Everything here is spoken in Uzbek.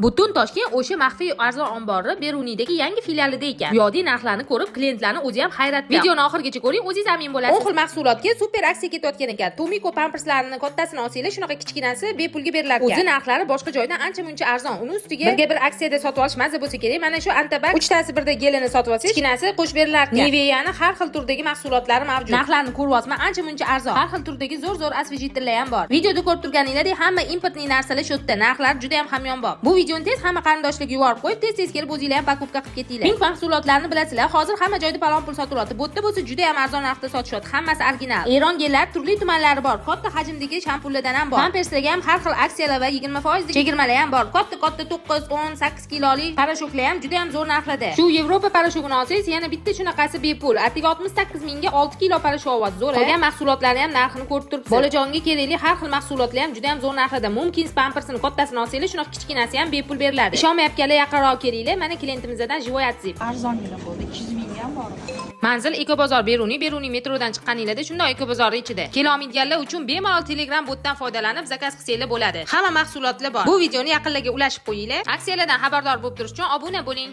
Butun Toshkent o'sha maxfiy arzon ombori Beruniydagi yangi filialida ekan. Yodiy narxlarni ko'rib, klientlarni o'zi ham hayratda. Videoni oxirigacha ko'ring, o'zingiz amin bo'lasiz. 10 xil mahsulotga super aksiya ketayotgan ekan. Tomiko pamperslarini kattasini olsanglar, shunaqa kichkinasi bepulga berilar ekan. O'zi narxlari boshqa joydan ancha-muncha arzon. Uni ustiga birga bir aksiyada sotib olish mazza bo'lsa kerak. Mana shu Antabak 3 tasi birda gelini sotib olsangiz, kichkinasi qo'shib berilar ekan. Nivea'ni har xil turdagi mahsulotlari mavjud. Narxlarni ko'ryapman, ancha-muncha arzon. Har xil turdagi zo'r asvejitellar ham bor. Videoda ko'rib turganingizdek, hamma importning narsalar shu yerda. Narxlar juda ham hamyonbop. Bu videoni tez hamma qarindoshlarga yuborib qo'yib, tez kelib o'zingizlar ham pakupka qilib ketinglar. Ming mahsulotlarni bilasizlar, hozir hamma joyda palon pul sotilyapti. Bu yerda bo'lsa juda ham arzon narxda sotishyapti. Hammasi original. Eron gellar turli tumanlari bor. Katta hajmdagi shampunlardan ham bor. Pamperslarga ham har xil aksiyalar va 20% chegirmalar ham bor. Katta 9, 10, 8 kilolik parashoklar ham juda ham zo'r narxlarda. Shu Yevropa parashogini olsangiz, yana bitta shunaqasi bepul. Atiga 68 mingga 6 kilo parashok ovoz zo'r. Qolgan mahsulotlarni ham narxini ko'rib turibsiz. Bolajonga kerakli har xil mahsulotlar ham juda ham zo'r narxlarda. Mumkin pampersini kattasini olsanglar, shunaqa kichkinasi ham bepul beriladi. Ishonmayapganlar yaqinroq kelinglar. Mana klientimizdan живой отзыв. Arzongina bo'ldi. 200 mingga ham bor. Manzil Ekobozor Beruniy metrodan chiqqaninglarda shunday Ekobozorning ichida. Kela olmaydiganlar uchun bemalol Telegram botdan foydalanib zakaz qilsanglar bo'ladi. Hamma mahsulotlar bor. Bu videoni yaqinlarga ulashib qo'yinglar. Aksiyalardan xabardor bo'lib turish uchun obuna bo'ling.